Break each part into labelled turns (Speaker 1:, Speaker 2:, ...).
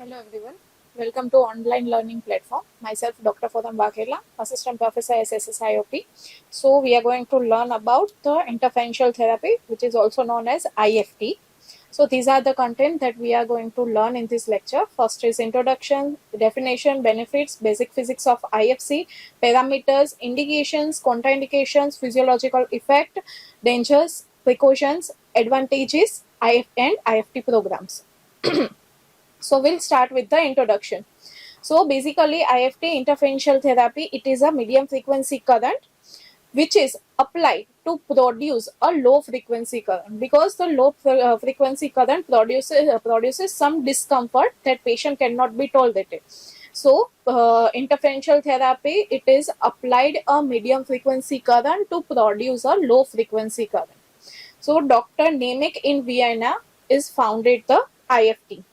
Speaker 1: Hello everyone. Welcome to online learning platform. Myself Dr. Fodam Bakela, Assistant Professor SSSIOP. So we are going to learn about the interferential therapy, which is also known as IFT. So these are the content that we are going to learn in this lecture. First is introduction, definition, benefits, basic physics of IFC, parameters, indications, contraindications, physiological effect, dangers, precautions, advantages, and IFT programs. So we'll start with the introduction. So basically IFT, interferential therapy, it is a medium frequency current which is applied to produce a low frequency current, because the low frequency current produces some discomfort that patient cannot be tolerated. So interferential therapy, it is applied a medium frequency current to produce a low frequency current. So Dr. Nemec in Vienna is founded the IFT.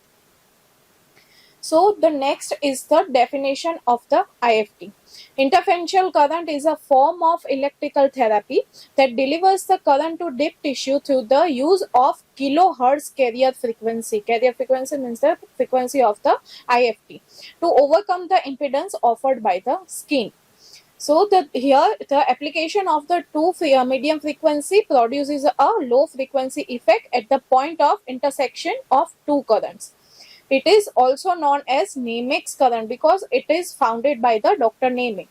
Speaker 1: So the next is the definition of the IFT. Interferential current is a form of electrical therapy that delivers the current to deep tissue through the use of kilohertz carrier frequency. Carrier frequency means the frequency of the IFT to overcome the impedance offered by the skin. So here the application of the medium frequency produces a low frequency effect at the point of intersection of two currents. It is also known as Nemec's current because it is founded by the Dr. Nemec.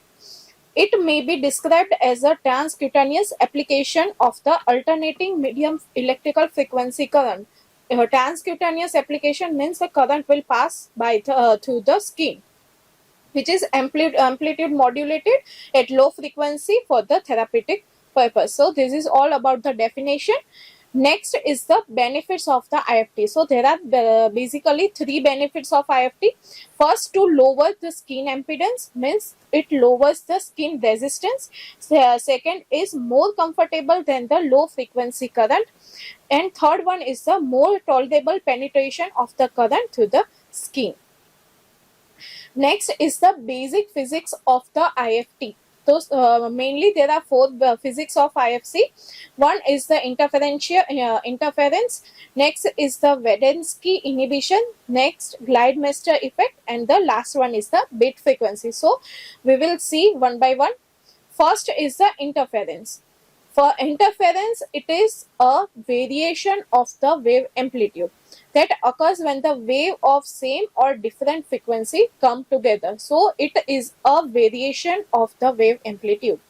Speaker 1: It may be described as a transcutaneous application of the alternating medium electrical frequency current. A transcutaneous application means the current will pass by through the skin, which is amplitude modulated at low frequency for the therapeutic purpose. So this is all about the definition. Next is the benefits of the IFT. So there are basically three benefits of IFT. First, to lower the skin impedance, means it lowers the skin resistance. Second is more comfortable than the low frequency current. And third one is the more tolerable penetration of the current through the skin. Next is the basic physics of the IFT. So mainly there are four physics of IFC. One is the interference. Next is the Vedensky inhibition. Next, Gleitmeister effect, and the last one is the bit frequency. So we will see one by one. First is the interference. For interference, it is a variation of the wave amplitude that occurs when the wave of same or different frequency come together. So it is a variation of the wave amplitude.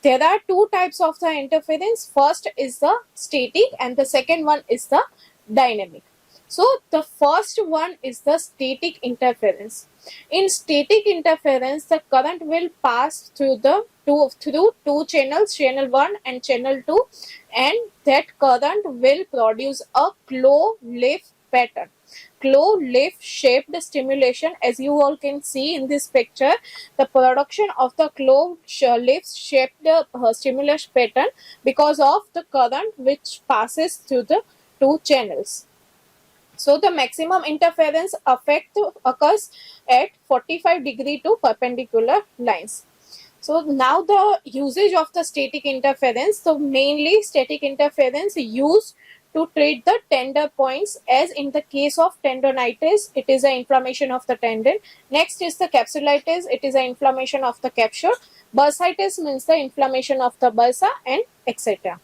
Speaker 1: There are two types of the interference. First is the static and the second one is the dynamic. So the first one is the static interference. In static interference, the current will pass through two channels, channel 1 and channel 2, and that current will produce a claw-leaf pattern. Claw-leaf shaped stimulation, as you all can see in this picture, the production of the claw-leaf shaped stimulus pattern because of the current which passes through the two channels. So the maximum interference effect occurs at 45 degree to perpendicular lines. So now the usage of the static interference. So mainly static interference used to treat the tender points, as in the case of tendonitis, it is an inflammation of the tendon. Next is the capsulitis, it is an inflammation of the capsule. Bursitis means the inflammation of the bursa, and etc.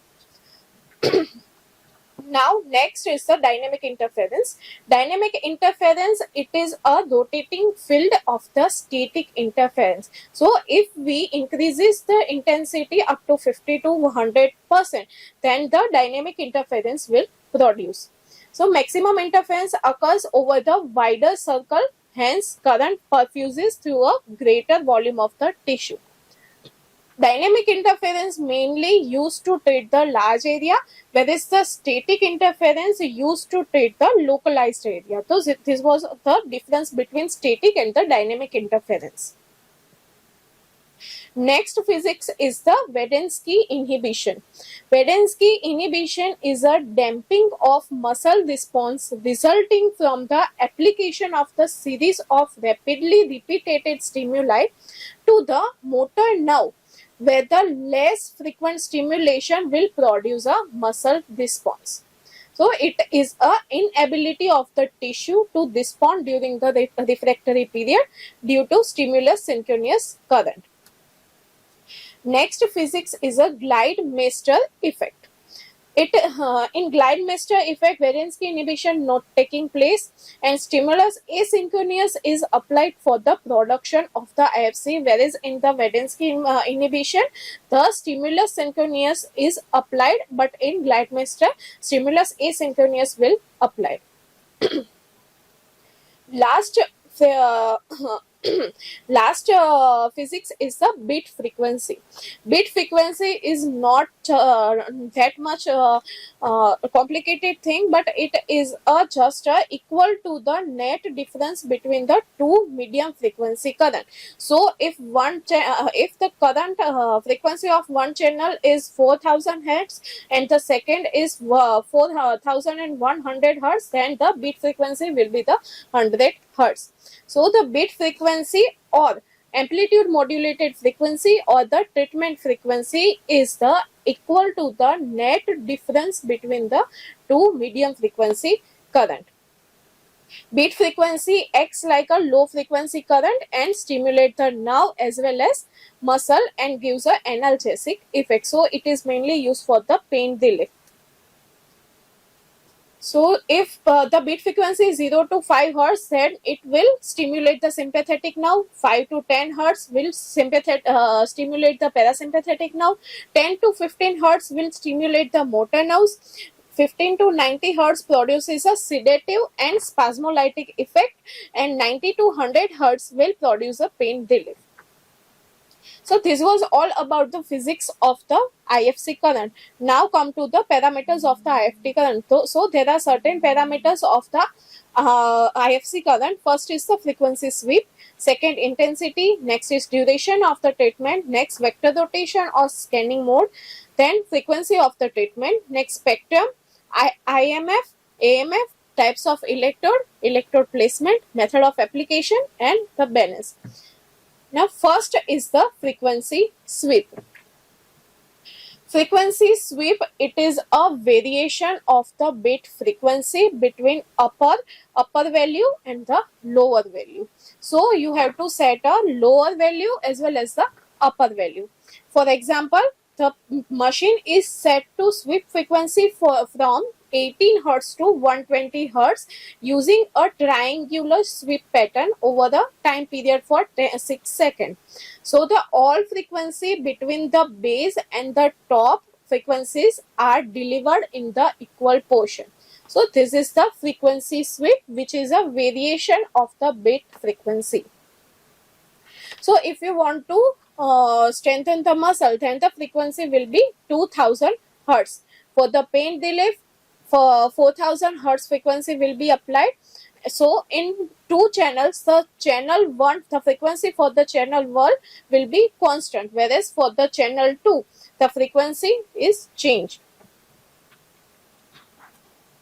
Speaker 1: Now next is the dynamic interference. Dynamic interference, it is a rotating field of the static interference. So if we increases the intensity up to 50 to 100%, then the dynamic interference will produce. So maximum interference occurs over the wider circle, hence current perfuses through a greater volume of the tissue. Dynamic interference mainly used to treat the large area, whereas the static interference used to treat the localized area. So this was the difference between static and the dynamic interference. Next physics is the Vedensky inhibition. Vedensky inhibition is a damping of muscle response resulting from the application of the series of rapidly repeated stimuli to the motor nerve, where the less frequent stimulation will produce a muscle response. So it is a inability of the tissue to respond during the refractory period due to stimulus synchronous current. Next physics is a Gleitmeister effect. It in Gleitmeister effect, Werensky inhibition not taking place and stimulus asynchronous is applied for the production of the IFC, whereas in the Werensky inhibition, the stimulus synchronous is applied, but in Gleitmeister, stimulus asynchronous will apply. Last uh, last physics is the bit frequency. Bit frequency is not that much complicated thing, but it is just equal to the net difference between the two medium frequency current. So if if the current frequency of one channel is 4000 hertz and the second is 4100 hertz, then the bit frequency will be the 100 hertz. So the bit frequency or amplitude modulated frequency or the treatment frequency is the equal to the net difference between the two medium frequency current. Bit frequency acts like a low frequency current and stimulate the nerve as well as muscle and gives an analgesic effect. So it is mainly used for the pain relief. So if the bit frequency is 0 to 5 hertz, then it will stimulate the sympathetic nerve. 5 to 10 hertz will stimulate the parasympathetic nerve. 10 to 15 hertz will stimulate the motor nerves. 15 to 90 hertz produces a sedative and spasmolytic effect, and 90 to 100 hertz will produce a pain relief. So this was all about the physics of the IFC current. Now come to the parameters of the IFT current. So there are certain parameters of the IFC current. First is the frequency sweep, second intensity, next is duration of the treatment, next vector rotation or scanning mode, then frequency of the treatment, next spectrum, IMF, AMF, types of electrode placement, method of application and the balance. Now first is the frequency sweep. Frequency sweep, it is a variation of the bit frequency between upper value and the lower value. So you have to set a lower value as well as the upper value. For example, the machine is set to sweep frequency from 18 hertz to 120 hertz using a triangular sweep pattern over the time period for 6 seconds. So the all frequency between the base and the top frequencies are delivered in the equal portion. So this is the frequency sweep, which is a variation of the bit frequency. So if you want to strengthen the muscle, then the frequency will be 2000 hertz. For the pain relief, for 4000 hertz frequency will be applied. So in two channels, the channel 1, the frequency for the channel 1 will be constant, whereas for the channel 2, the frequency is changed.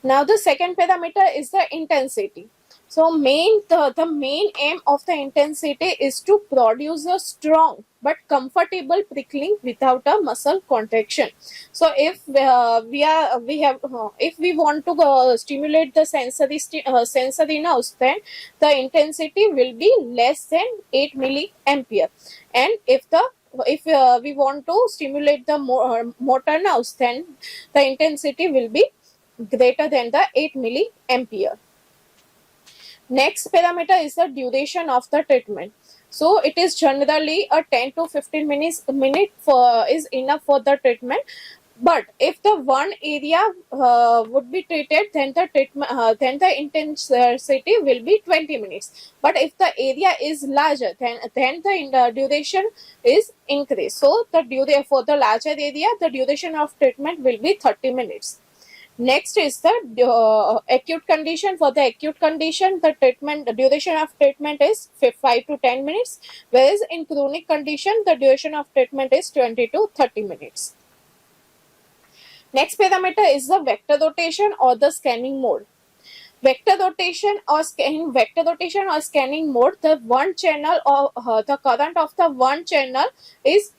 Speaker 1: Now the second parameter is the intensity. So the main aim of the intensity is to produce a strong but comfortable prickling without a muscle contraction. So if if we want to stimulate the sensory nerves, then the intensity will be less than 8 milliampere. And if we want to stimulate the motor nerves, then the intensity will be greater than the 8 milliampere. Next parameter is the duration of the treatment. So it is generally a 10 to 15 minutes is enough for the treatment. But if the one area would be treated, then the intensity will be 20 minutes. But if the area is larger, then the duration is increased. So for the larger area, the duration of treatment will be 30 minutes. Next is the acute condition. For the acute condition, the duration of treatment is 5 to 10 minutes, whereas in chronic condition, the duration of treatment is 20 to 30 minutes. Next parameter is the vector rotation or the scanning mode. Vector rotation or scanning mode, the one channel or the current of the one channel is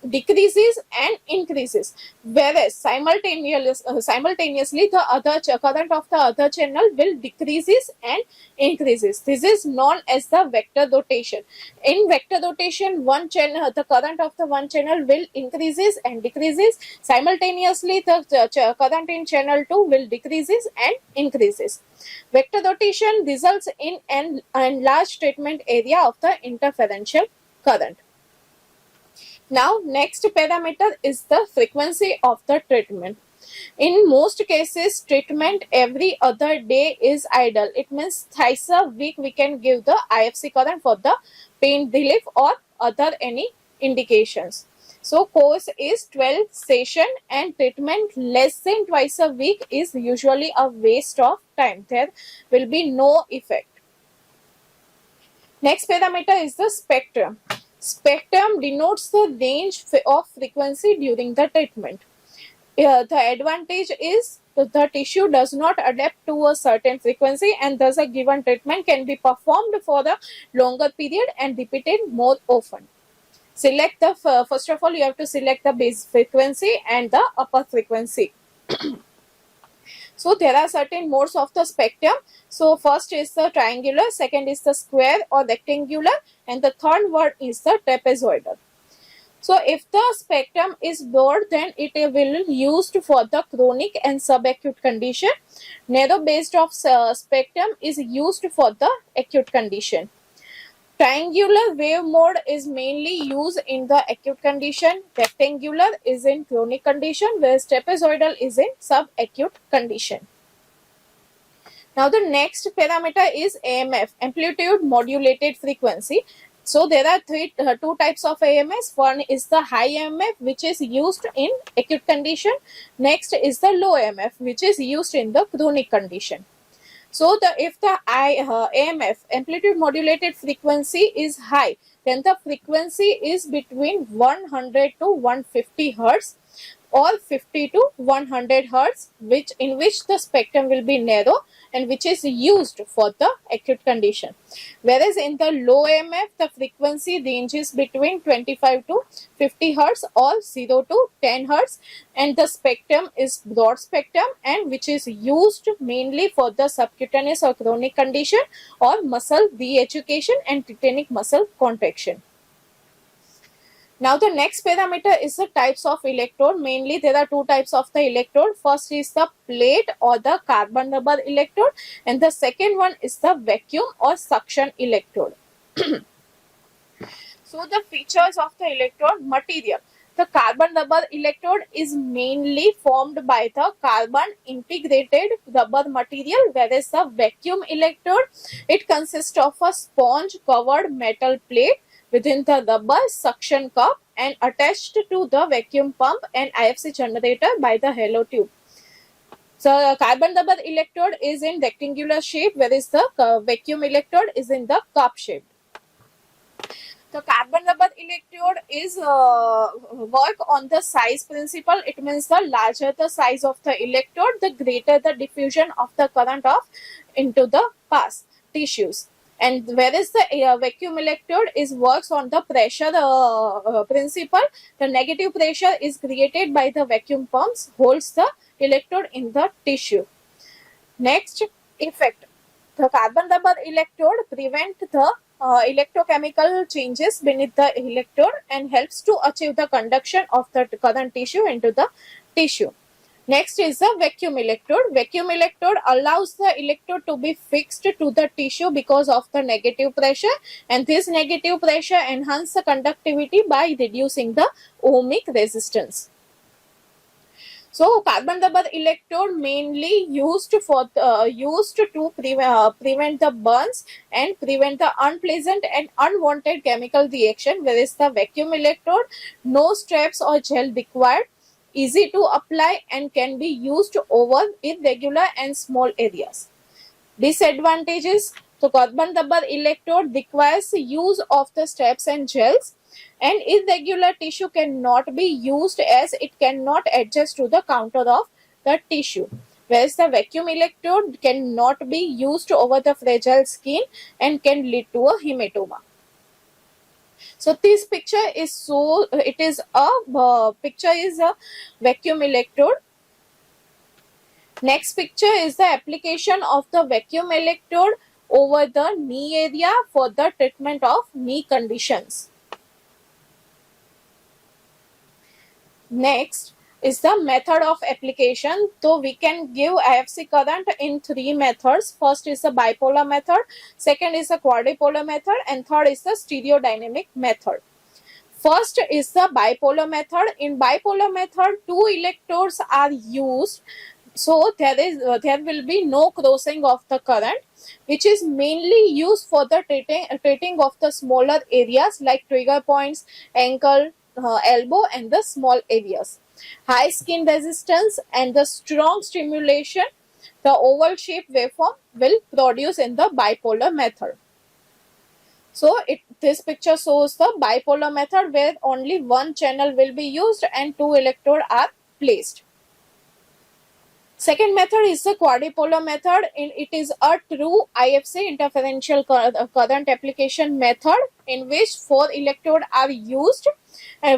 Speaker 1: decreases and increases, whereas simultaneously the other current of the other channel will decreases and increases. This is known as the vector rotation. In vector rotation, one channel, the current of the one channel will increases and decreases. Simultaneously, the current in channel 2 will decreases and increases. Vector rotation results in an enlarged treatment area of the interferential current. Now, next parameter is the frequency of the treatment. In most cases, treatment every other day is ideal. It means thrice a week we can give the IFC current for the pain relief or other any indications. So, course is 12 session and treatment less than twice a week is usually a waste of time. There will be no effect. Next parameter is the spectrum. Spectrum denotes the range of frequency during the treatment. The advantage is the tissue does not adapt to a certain frequency and thus a given treatment can be performed for a longer period and repeated more often. Select the, first of all you have to select the base frequency and the upper frequency. So there are certain modes of the spectrum. So first is the triangular, second is the square or rectangular, and the third one is the trapezoidal. So if the spectrum is broad, then it will be used for the chronic and subacute condition. Narrow based of spectrum is used for the acute condition. Triangular wave mode is mainly used in the acute condition. Rectangular is in chronic condition, whereas trapezoidal is in subacute condition. Now the next parameter is AMF, amplitude modulated frequency. So there are two types of AMS. One is the high AMF, which is used in acute condition. Next is the low AMF, which is used in the chronic condition. So if the AMF, amplitude modulated frequency, is high, then the frequency is between 100 to 150 hertz or 50 to 100 hertz, in which the spectrum will be narrow and which is used for the acute condition. Whereas in the low AMF, the frequency ranges between 25 to 50 hertz or 0 to 10 hertz, and the spectrum is broad spectrum and which is used mainly for the subcutaneous or chronic condition or muscle re-education and tetanic muscle contraction. Now the next parameter is the types of electrode. Mainly there are two types of the electrode. First is the plate or the carbon rubber electrode, and the second one is the vacuum or suction electrode. So the features of the electrode material. The carbon rubber electrode is mainly formed by the carbon integrated rubber material, whereas the vacuum electrode, it consists of a sponge covered metal plate within the rubber suction cup and attached to the vacuum pump and IFC generator by the halo tube. So carbon rubber electrode is in rectangular shape, whereas the vacuum electrode is in the cup shape. The carbon rubber electrode is work on the size principle. It means the larger the size of the electrode, the greater the diffusion of the current into the past tissues. And whereas the vacuum electrode works on the pressure principle, the negative pressure is created by the vacuum pumps, holds the electrode in the tissue. Next, effect. The carbon rubber electrode prevent the electrochemical changes beneath the electrode and helps to achieve the conduction of the current tissue into the tissue. Next is the vacuum electrode. Vacuum electrode allows the electrode to be fixed to the tissue because of the negative pressure, and this negative pressure enhances the conductivity by reducing the ohmic resistance. So carbon rubber electrode mainly used to prevent the burns and prevent the unpleasant and unwanted chemical reaction, whereas the vacuum electrode, no straps or gel required, easy to apply and can be used over irregular and small areas. Disadvantages: so carbon rubber electrode requires use of the straps and gels, and irregular tissue cannot be used as it cannot adjust to the contour of the tissue, whereas the vacuum electrode cannot be used over the fragile skin and can lead to a hematoma. So this picture is it is a picture is a vacuum electrode. Next picture is the application of the vacuum electrode over the knee area for the treatment of knee conditions. Next is the method of application. So we can give IFC current in three methods. First is the bipolar method, second is the quadripolar method, and third is the stereodynamic method. First is the bipolar method. In bipolar method, two electrodes are used, so there will be no crossing of the current, which is mainly used for the treating of the smaller areas like trigger points, ankle, elbow, and the small areas. High skin resistance and the strong stimulation, the oval shaped waveform will produce in the bipolar method. So this picture shows the bipolar method where only one channel will be used and two electrodes are placed. Second method is the quadripolar method. It is a true IFC interferential current application method in which four electrodes are used,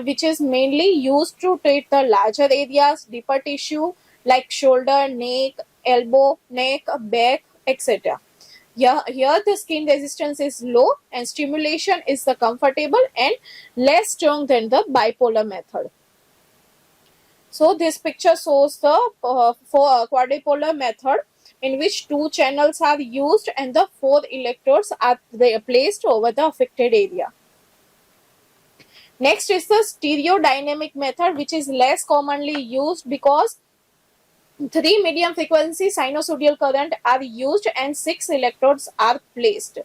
Speaker 1: which is mainly used to treat the larger areas, deeper tissue like shoulder, neck, elbow, neck, back, etc. Here the skin resistance is low and stimulation is the comfortable and less strong than the bipolar method. So this picture shows the quadripolar method in which two channels are used and the four electrodes are placed over the affected area. Next is the stereodynamic method, which is less commonly used because three medium frequency sinusoidal current are used and six electrodes are placed.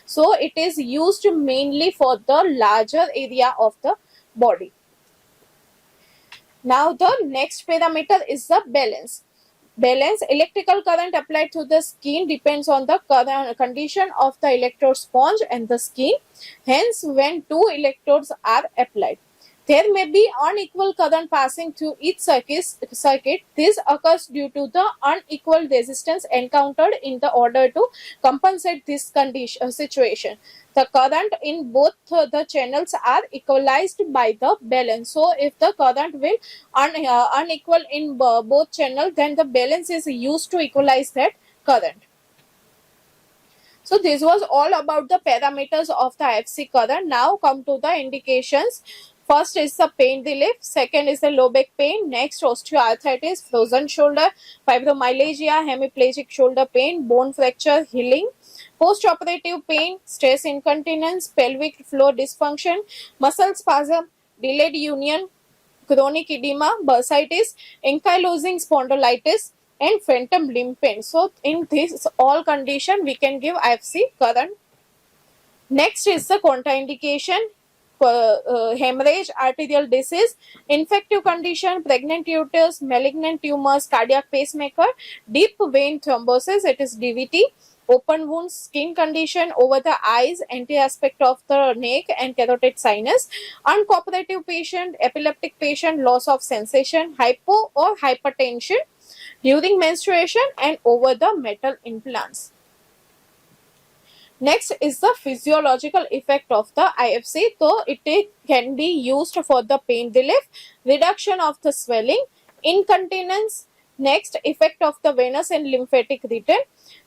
Speaker 1: So it is used mainly for the larger area of the body. Now the next parameter is the balance. Balance, electrical current applied to the skin depends on the condition of the electrode sponge and the skin. Hence, when two electrodes are applied, there may be unequal current passing through each circuit. This occurs due to the unequal resistance encountered in the order to compensate this situation. The current in both the channels are equalized by the balance. So, if the current will unequal in both channels, then the balance is used to equalize that current. So this was all about the parameters of the IFC current. Now come to the indications. First is the pain relief, second is the low back pain, next osteoarthritis, frozen shoulder, fibromyalgia, hemiplegic shoulder pain, bone fracture, healing, post-operative pain, stress incontinence, pelvic floor dysfunction, muscle spasm, delayed union, chronic edema, bursitis, ankylosing spondylitis, and phantom limb pain. So in this all condition we can give IFC current. Next is the contraindication. Hemorrhage, arterial disease, infective condition, pregnant uterus, malignant tumors, cardiac pacemaker, deep vein thrombosis, it is DVT, open wounds, skin condition over the eyes, anti-aspect of the neck and carotid sinus, uncooperative patient, epileptic patient, loss of sensation, hypo or hypertension during menstruation, and over the metal implants. Next is the physiological effect of the IFC. So it can be used for the pain relief, reduction of the swelling, incontinence. Next, effect of the venous and lymphatic return,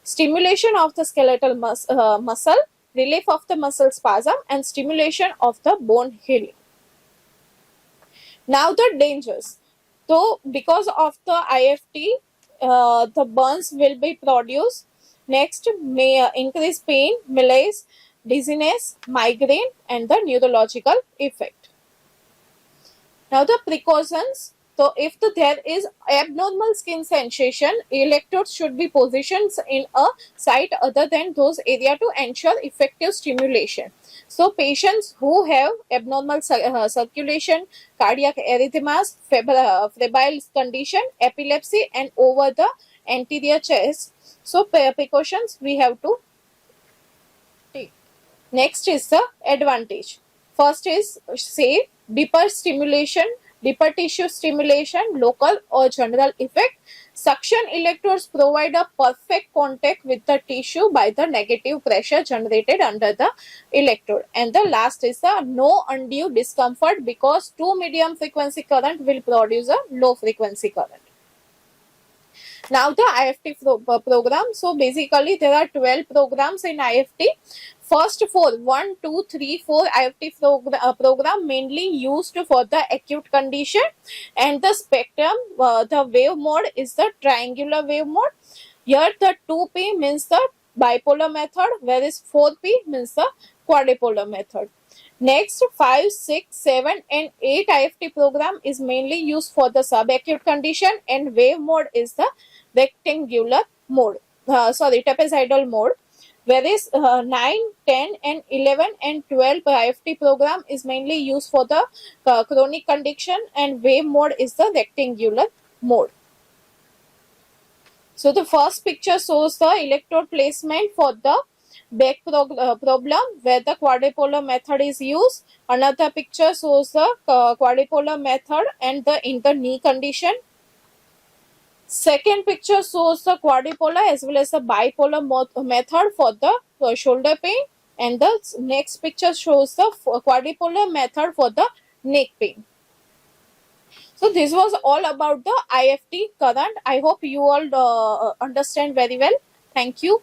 Speaker 1: stimulation of the skeletal muscle, relief of the muscle spasm, and stimulation of the bone healing. Now the dangers. So because of the IFT, the burns will be produced. Next, may increase pain, malaise, dizziness, migraine, and the neurological effect. Now the precautions. So if there is abnormal skin sensation, electrodes should be positioned in a site other than those areas to ensure effective stimulation. So patients who have abnormal circulation, cardiac arrhythmias, febrile condition, epilepsy, and over the anterior chest, so precautions we have to take. Next is the advantage. First is safe, deeper stimulation deeper tissue stimulation, local or general effect. Suction electrodes provide a perfect contact with the tissue by the negative pressure generated under the electrode. And the last is the no undue discomfort, because 2 medium frequency current will produce a low frequency current. Now the IFT program. So basically there are 12 programs in IFT. First four, 1, 2, 3, 4 IFT program mainly used for the acute condition, and the spectrum, the wave mode is the triangular wave mode. Here the 2P means the bipolar method, whereas 4P means the quadrupolar method. Next, 5, 6, 7 and 8 IFT program is mainly used for the subacute condition, and wave mode is the rectangular mode, trapezoidal mode. Whereas 9, 10 and 11 and 12 IFT program is mainly used for the chronic condition, and wave mode is the rectangular mode. So the first picture shows the electrode placement for the back problem, where the quadrupolar method is used. Another picture shows the quadrupolar method and in the knee condition. Second picture shows the quadrupolar as well as the bipolar method for the shoulder pain, and the next picture shows the quadrupolar method for the neck pain. So this was all about the IFT current. I hope you all understand very well. Thank you.